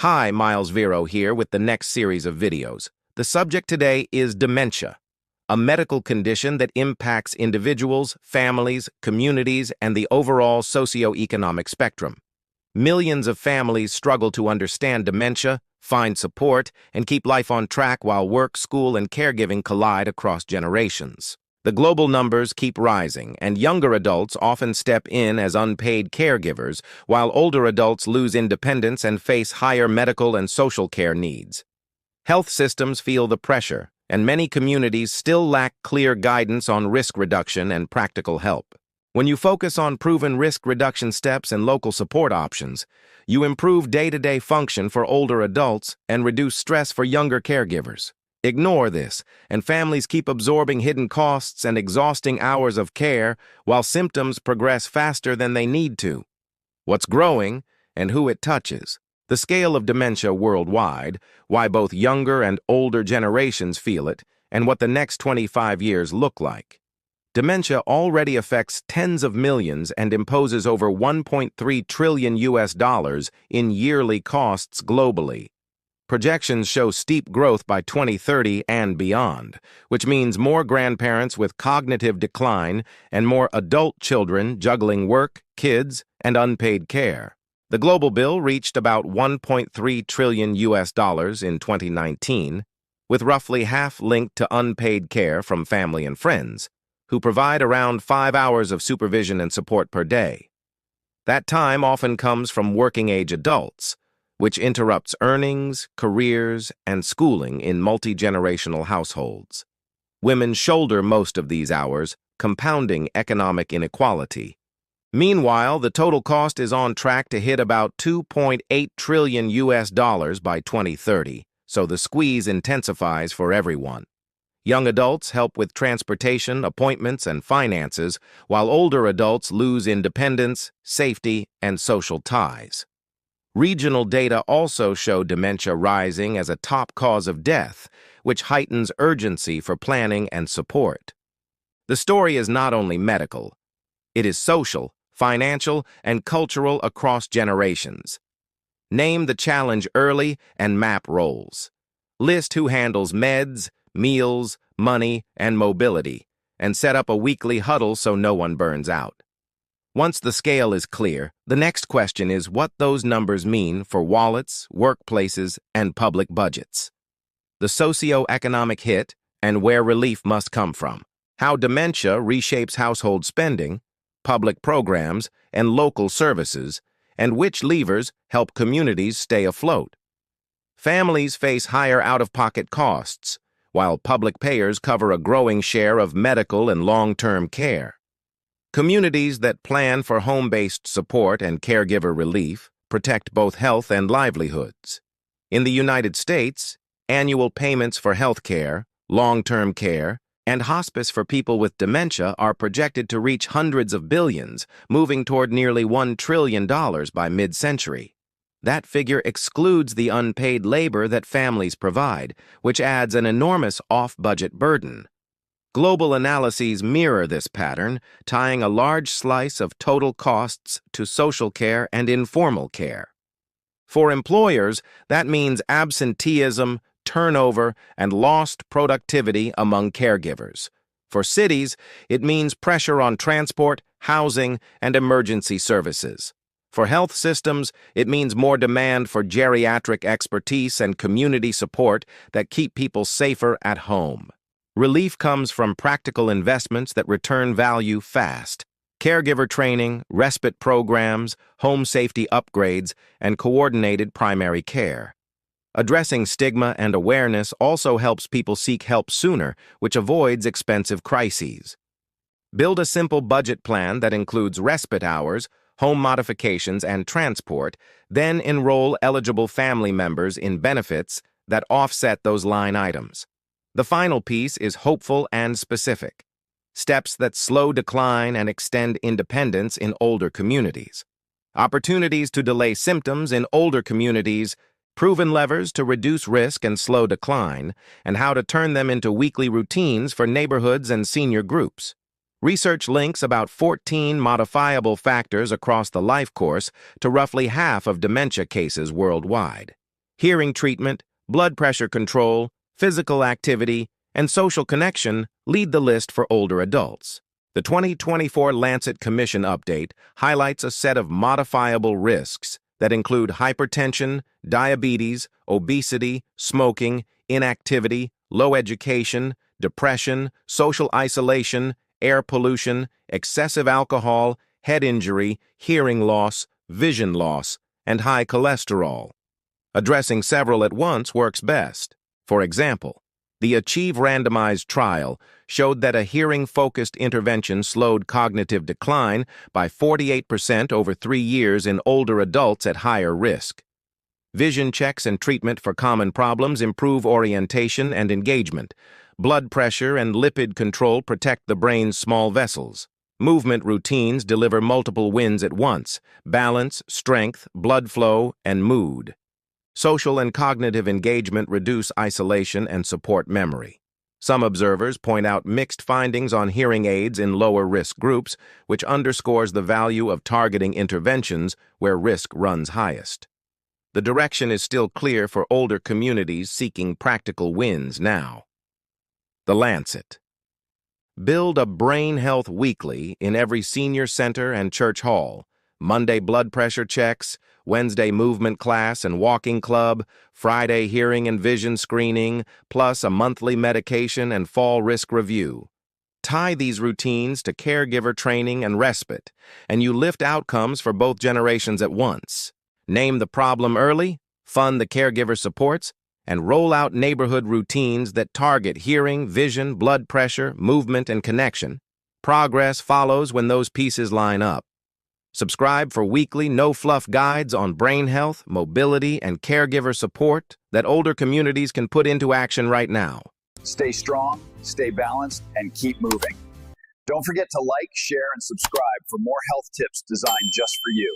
Hi, Miles Vero here with the next series of videos. The subject today is dementia, a medical condition that impacts individuals, families, communities, and the overall socioeconomic spectrum. Millions of families struggle to understand dementia, find support, and keep life on track while work, school, and caregiving collide across generations. The global numbers keep rising, and younger adults often step in as unpaid caregivers, while older adults lose independence and face higher medical and social care needs. Health systems feel the pressure, and many communities still lack clear guidance on risk reduction and practical help. When you focus on proven risk reduction steps and local support options, you improve day-to-day function for older adults and reduce stress for younger caregivers. Ignore this, and families keep absorbing hidden costs and exhausting hours of care while symptoms progress faster than they need to. What's growing and who it touches. The scale of dementia worldwide, why both younger and older generations feel it, and what the next 25 years look like. Dementia already affects tens of millions and imposes over $1.3 trillion in yearly costs globally. Projections show steep growth by 2030 and beyond, which means more grandparents with cognitive decline and more adult children juggling work, kids, and unpaid care. The global bill reached about $1.3 trillion in 2019, with roughly half linked to unpaid care from family and friends, who provide around 5 hours of supervision and support per day. That time often comes from working-age adults, which interrupts earnings, careers, and schooling in multi-generational households. Women shoulder most of these hours, compounding economic inequality. Meanwhile, the total cost is on track to hit about $2.8 trillion by 2030, so the squeeze intensifies for everyone. Young adults help with transportation, appointments, and finances, while older adults lose independence, safety, and social ties. Regional data also show dementia rising as a top cause of death, which heightens urgency for planning and support. The story is not only medical, it is social, financial, and cultural across generations. Name the challenge early and map roles. List who handles meds, meals, money, and mobility, and set up a weekly huddle so no one burns out. Once the scale is clear, the next question is what those numbers mean for wallets, workplaces, and public budgets. The socio-economic hit and where relief must come from. How dementia reshapes household spending, public programs, and local services, and which levers help communities stay afloat. Families face higher out-of-pocket costs, while public payers cover a growing share of medical and long-term care. Communities that plan for home-based support and caregiver relief protect both health and livelihoods. In the United States, annual payments for health care, long-term care, and hospice for people with dementia are projected to reach hundreds of billions, moving toward nearly $1 trillion by mid-century. That figure excludes the unpaid labor that families provide, which adds an enormous off-budget burden. Global analyses mirror this pattern, tying a large slice of total costs to social care and informal care. For employers, that means absenteeism, turnover, and lost productivity among caregivers. For cities, it means pressure on transport, housing, and emergency services. For health systems, it means more demand for geriatric expertise and community support that keep people safer at home. Relief comes from practical investments that return value fast. Caregiver training, respite programs, home safety upgrades, and coordinated primary care. Addressing stigma and awareness also helps people seek help sooner, which avoids expensive crises. Build a simple budget plan that includes respite hours, home modifications, and transport, then enroll eligible family members in benefits that offset those line items. The final piece is hopeful and specific. Steps that slow decline and extend independence in older communities. Opportunities to delay symptoms in older communities, proven levers to reduce risk and slow decline, and how to turn them into weekly routines for neighborhoods and senior groups. Research links about 14 modifiable factors across the life course to roughly half of dementia cases worldwide. Hearing treatment, blood pressure control, physical activity, and social connection lead the list for older adults. The 2024 Lancet Commission update highlights a set of modifiable risks that include hypertension, diabetes, obesity, smoking, inactivity, low education, depression, social isolation, air pollution, excessive alcohol, head injury, hearing loss, vision loss, and high cholesterol. Addressing several at once works best. For example, the Achieve randomized trial showed that a hearing-focused intervention slowed cognitive decline by 48% over 3 years in older adults at higher risk. Vision checks and treatment for common problems improve orientation and engagement. Blood pressure and lipid control protect the brain's small vessels. Movement routines deliver multiple wins at once: balance, strength, blood flow, and mood. Social and cognitive engagement reduce isolation and support memory. Some observers point out mixed findings on hearing aids in lower-risk groups, which underscores the value of targeting interventions where risk runs highest. The direction is still clear for older communities seeking practical wins now. The Lancet. Build a brain health weekly in every senior center and church hall. Monday blood pressure checks, Wednesday movement class and walking club, Friday hearing and vision screening, plus a monthly medication and fall risk review. Tie these routines to caregiver training and respite, and you lift outcomes for both generations at once. Name the problem early, fund the caregiver supports, and roll out neighborhood routines that target hearing, vision, blood pressure, movement, and connection. Progress follows when those pieces line up. Subscribe for weekly, no-fluff guides on brain health, mobility, and caregiver support that older communities can put into action right now. Stay strong, stay balanced, and keep moving. Don't forget to like, share, and subscribe for more health tips designed just for you.